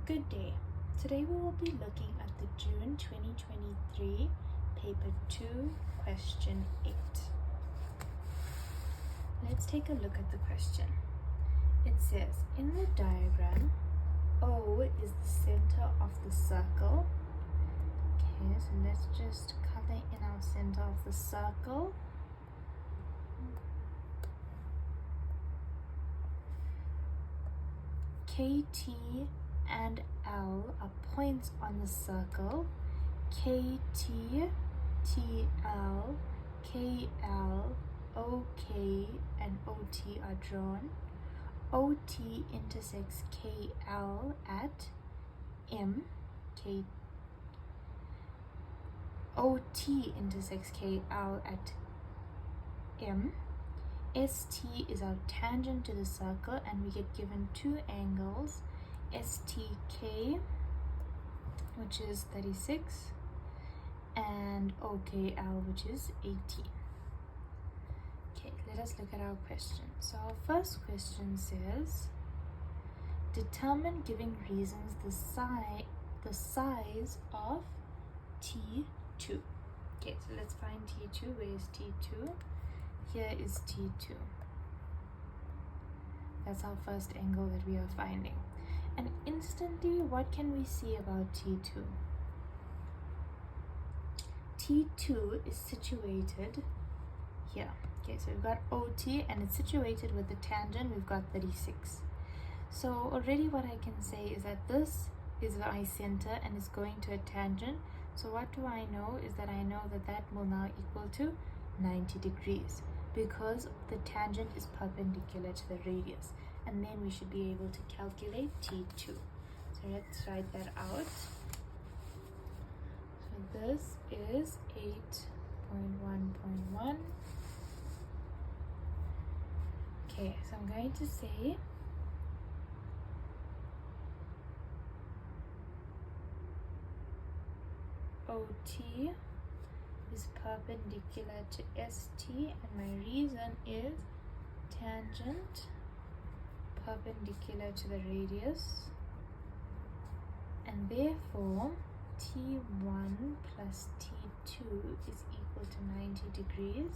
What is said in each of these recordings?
Good day. Today we will be looking at the June 2023 paper 2 question 8. Let's take a look at the question. It says, in the diagram, O is the center of the circle. Okay, so let's just color in our center of the circle. KT and L are points on the circle. KT, TL, KL, OK, and OT are drawn. OT intersects KL at M. OT intersects KL at M. ST is our tangent to the circle, and we get given two angles, STK, which is 36, and OKL, which is 18. Okay, let us look at our question. So our first question says, determine, giving reasons, the size of T2. Okay, so let's find T2. Where is T2? Here is T2. That's our first angle that we are finding. And instantly, what can we see about T2? T2 is situated here. Okay, so we've got OT and it's situated with the tangent. We've got 36. So already what I can say is that this is my center and it's going to a tangent. So what do I know is that I know that that will now equal to 90 degrees because the tangent is perpendicular to the radius. And then we should be able to calculate T2. So let's write that out. So this is 8.1.1. Okay, so I'm going to say OT is perpendicular to ST, and my reason is tangent perpendicular to the radius, and therefore T1 plus T2 is equal to 90 degrees.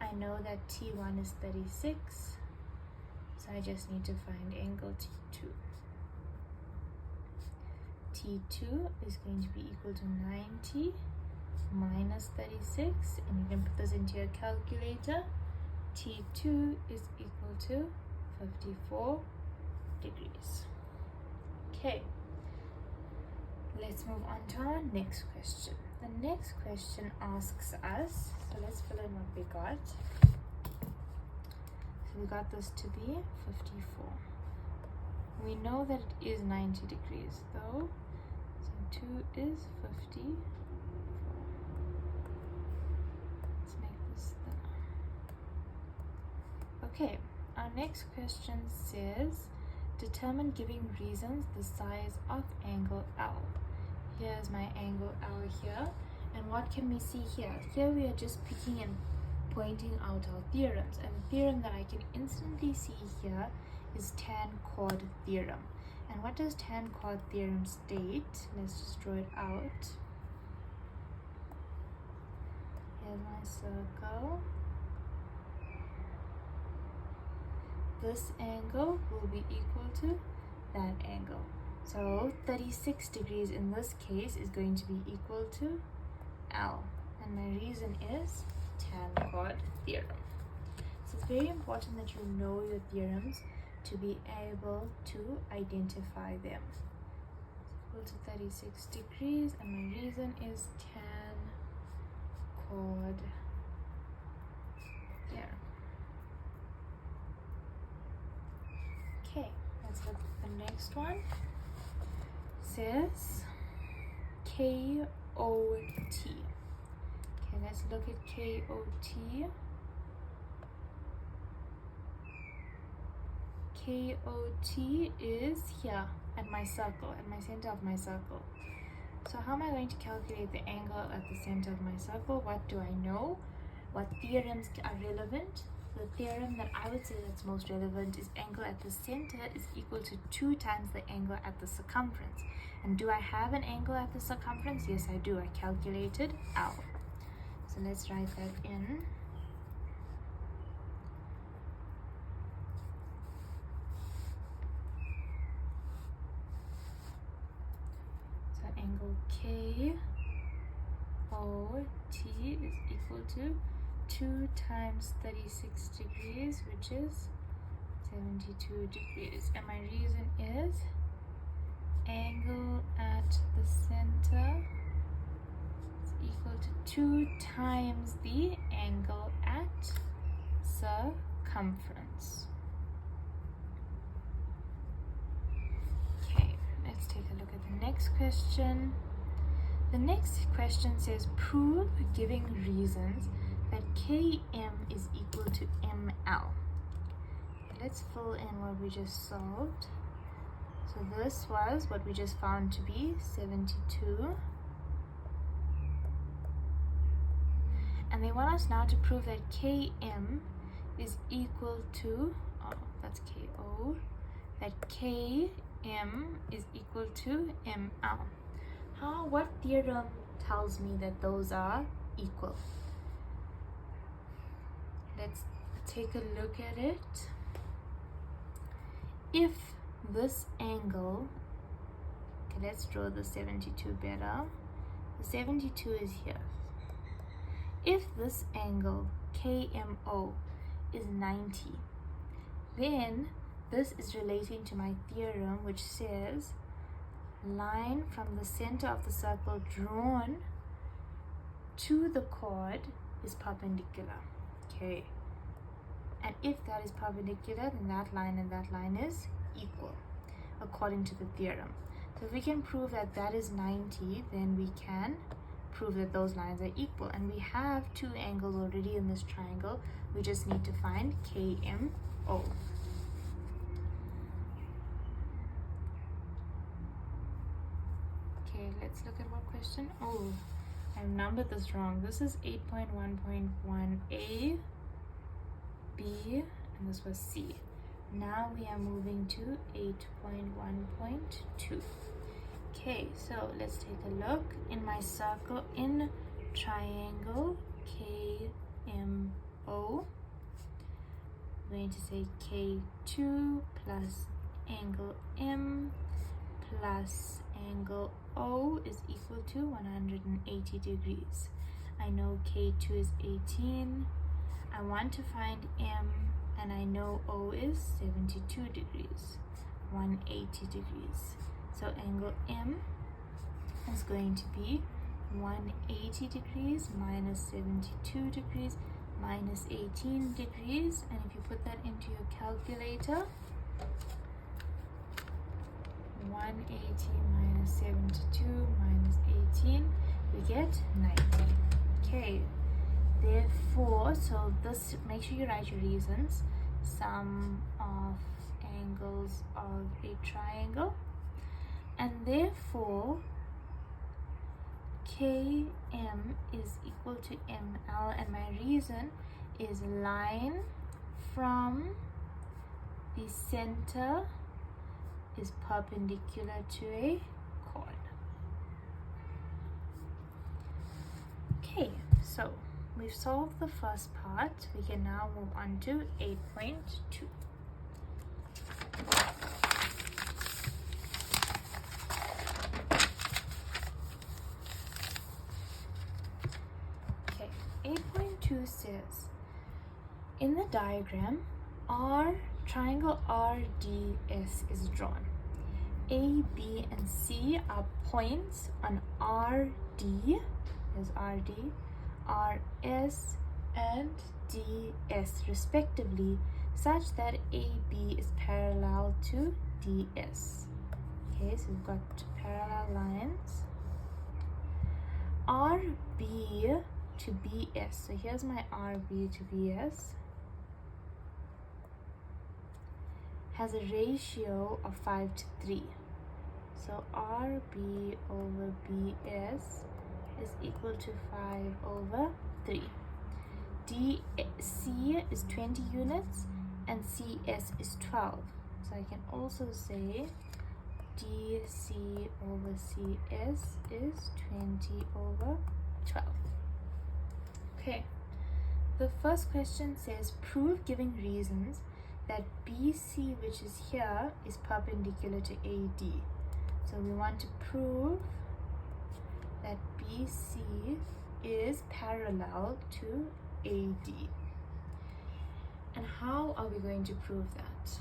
I know that T1 is 36, so I just need to find angle T2. T2 is going to be equal to 90 minus 36, and you can put this into your calculator. T2 is equal to 54 degrees. Okay, let's move on to our next question. The next question asks us, so let's fill in what we got. So we got this to be 54. We know that it is 90 degrees though, so 2 is 50. Let's make this thinner. Okay, our next question says, determine, giving reasons, the size of angle L. Here's my angle L here, and what can we see here? Here we are just picking and pointing out our theorems, and the theorem that I can instantly see here is tan chord theorem. And what does tan chord theorem state? Let's just draw it out. Here's my circle. This angle will be equal to that angle. So 36 degrees in this case is going to be equal to L. And my reason is tan chord theorem. So it's very important that you know your theorems to be able to identify them. It's equal to 36 degrees, and my reason is tan chord theorem. Okay, let's look at the next one. Says KOT. Okay, let's look at KOT. KOT is here at my circle, at my center of my circle. So how am I going to calculate the angle at the center of my circle? What do I know? What theorems are relevant? the theorem that I would say that's most relevant is angle at the center is equal to 2 times the angle at the circumference. And do I have an angle at the circumference? Yes, I do. I calculated L. So let's write that in. So angle KOT is equal to 2 times 36 degrees, which is 72 degrees. And my reason is angle at the center is equal to 2 times the angle at circumference. Okay, let's take a look at the next question. The next question says prove giving reasons that Km is equal to ML. Let's fill in what we just solved. So this was what we just found to be 72. And they want us now to prove that Km is equal to, that's Ko, that Km is equal to ML. What theorem tells me that those are equal? Let's take a look at it. If this angle, okay, let's draw the 72 better. The 72 is here. If this angle KMO is 90, then this is relating to my theorem, which says line from the center of the circle drawn to the chord is perpendicular. Okay, and if that is perpendicular, then that line and that line is equal according to the theorem. So if we can prove that that is 90, then we can prove that those lines are equal. And we have 2 angles already in this triangle. We just need to find KMO. Okay, let's look at what question. Oh, I numbered this wrong. This is 8.1.1a, B, and this was C. Now we are moving to 8.1.2. Okay, so let's take a look. In my circle, in triangle KMO, I'm going to say K2 plus angle M plus angle O is equal to 180 degrees. I know K2 is 18. I want to find M, and I know O is 72 degrees, 180 degrees. So angle M is going to be 180 degrees minus 72 degrees minus 18 degrees. And if you put that into your calculator, 180 minus 72 minus 18, we get 90. Okay, therefore, so this, make sure you write your reasons. Sum of angles of a triangle, and therefore Km is equal to ML, and my reason is line from the center is perpendicular to a chord. Okay, so we've solved the first part. We can now move on to 8.2. Okay, 8.2 says, in the diagram, triangle RDS is drawn. A, B, and C are points on RD, is RD, RS, and DS respectively, such that AB is parallel to DS. Okay, so we've got parallel lines. RB to BS. So here's my RB to BS. Has a ratio of 5 to 3. So RB over BS is equal to 5 over 3. DC is 20 units and CS is 12. So I can also say DC over CS is 20 over 12. Okay, the first question says prove giving reasons that BC, which is here, is perpendicular to AD. So we want to prove that BC is parallel to AD. And how are we going to prove that?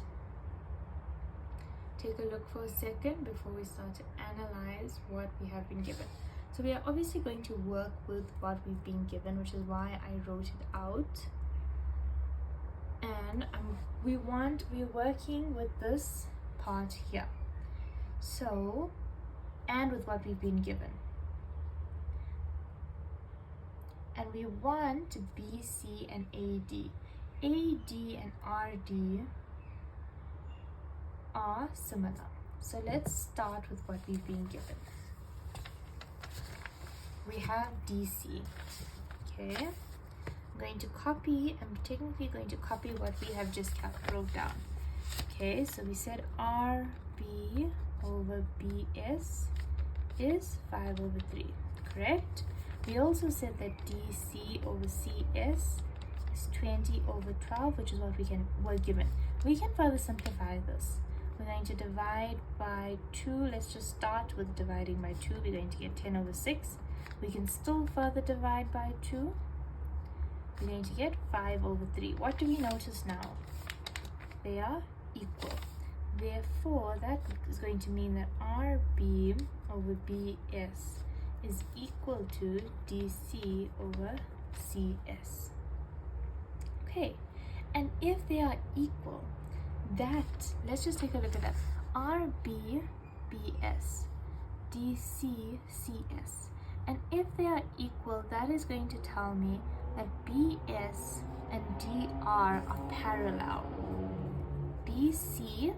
Take a look for a second before we start to analyze what we have been given. So we are obviously going to work with what we've been given, which is why I wrote it out. And we're working with this part here. So, and with what we've been given. And we want BC and AD. AD and RD are similar. So let's start with what we've been given. We have DC. Okay. I'm going to copy, I'm technically going to copy what we have just wrote down. Okay, so we said RB over BS is 5 over 3, correct? We also said that DC over CS is 20 over 12, which is what we're given. We can further simplify this. We're going to divide by 2. Let's just start with dividing by 2. We're going to get 10 over 6. We can still further divide by 2. We're going to get 5 over 3. What do we notice now? They are equal. Therefore, that is going to mean that RB over BS is equal to DC over CS. Okay, and if they are equal, let's just take a look at that. RB BS, DC CS. And if they are equal, that is going to tell me that BS and DR are parallel. BC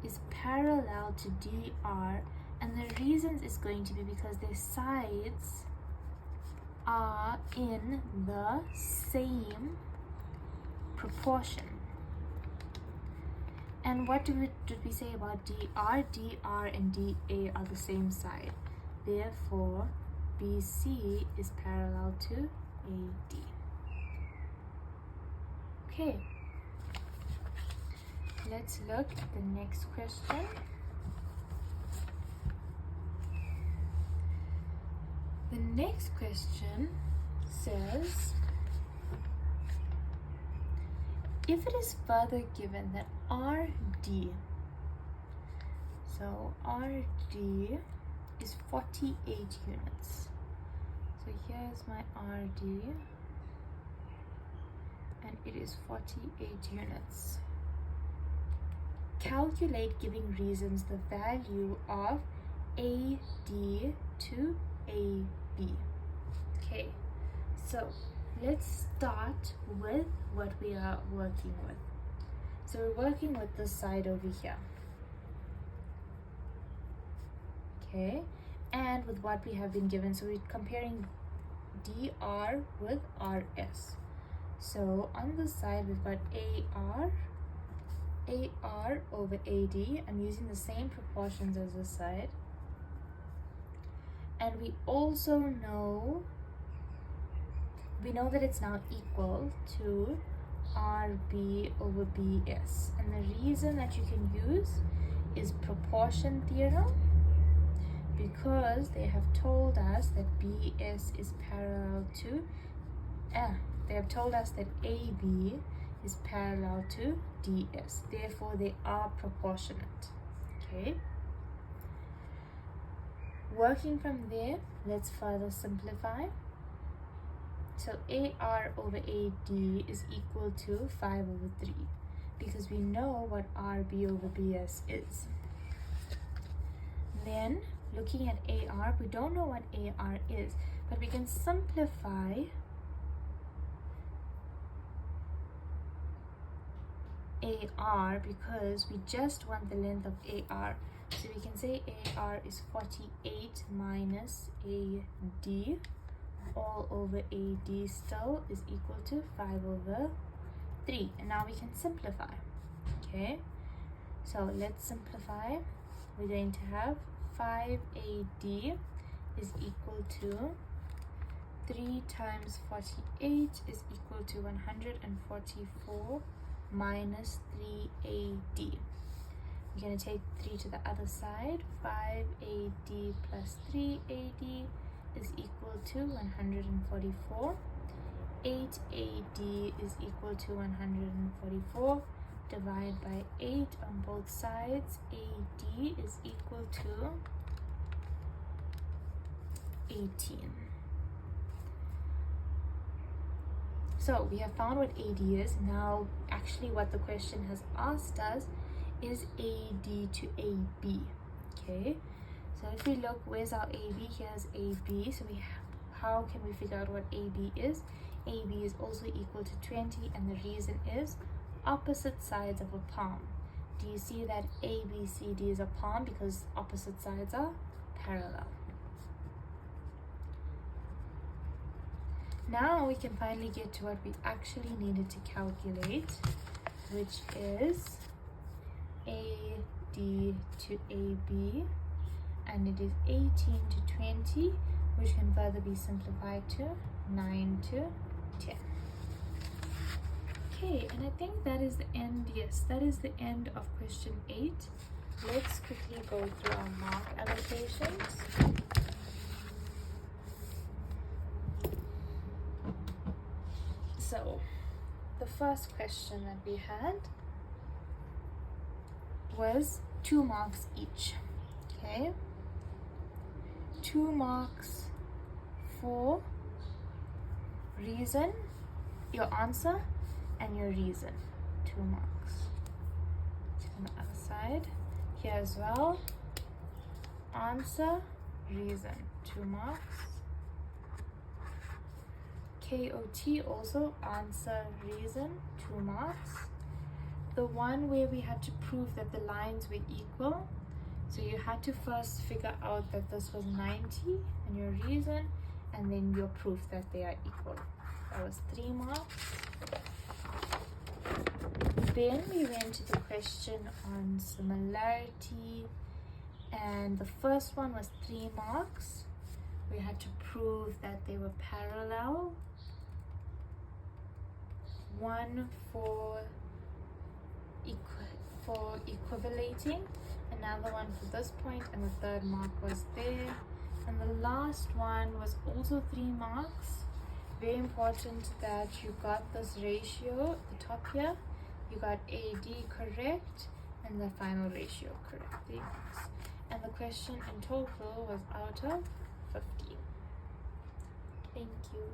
is parallel to DR, and the reasons is going to be because their sides are in the same proportion. And what did we say about DR? DR and DA are the same side. Therefore, BC is parallel to AD. Okay. Let's look at the next question. The next question says, if it is further given that RD, so RD is 48 units. So here's my RD, and it is 48 units. Calculate, giving reasons, the value of AD to AB. Okay, so let's start with what we are working with. So we're working with this side over here. Okay, and with what we have been given. So we're comparing DR with RS. So on this side we've got AR over AD. I'm using the same proportions as this side. And we also know that it's now equal to RB over BS. And the reason that you can use is proportion theorem, because they have told us that BS is parallel to, they have told us that AB is parallel to DS. Therefore, they are proportionate. Okay. Working from there, let's further simplify. So AR over AD is equal to 5 over 3, because we know what RB over BS is. Then, looking at AR, we don't know what AR is, but we can simplify AR because we just want the length of AR. So we can say AR is 48 minus AD all over AD still is equal to 5 over 3. And now we can simplify. Okay, so let's simplify. We're going to have 5AD is equal to 3 times 48 is equal to 144 minus 3AD. We're going to take 3 to the other side. 5AD plus 3AD is equal to 144. 8AD is equal to 144. Divide by 8 on both sides. AD is equal to 18. So we have found what AD is. Now actually what the question has asked us is AD to AB. Okay, so if we look, where's our AB? Here's AB. So how can we figure out what AB is? AB is also equal to 20, and the reason is opposite sides of a palm. Do you see that ABCD is a palm because opposite sides are parallel? Now we can finally get to what we actually needed to calculate, which is AD to AB, and it is 18 to 20, which can further be simplified to 9 to 10. Okay, and I think that is the end. Yes, that is the end of question 8. Let's quickly go through our mark allocations. So the first question that we had was 2 marks each. Okay, 2 marks for reason, your answer, and your reason. 2 marks. On the other side here as well, answer, reason, 2 marks. KOT also, answer, reason, 2 marks. The one where we had to prove that the lines were equal, so you had to first figure out that this was 90 and your reason, and then your proof that they are equal. That was 3 marks. Then we went to the question on similarity, and the first one was 3 marks. We had to prove that they were parallel. 1 for equivalating, another one for this point, and the third mark was there. And the last one was also 3 marks. Very important that you got this ratio at the top here. You got AD correct and the final ratio correct, 3 marks. And the question in total was out of 50. Thank you.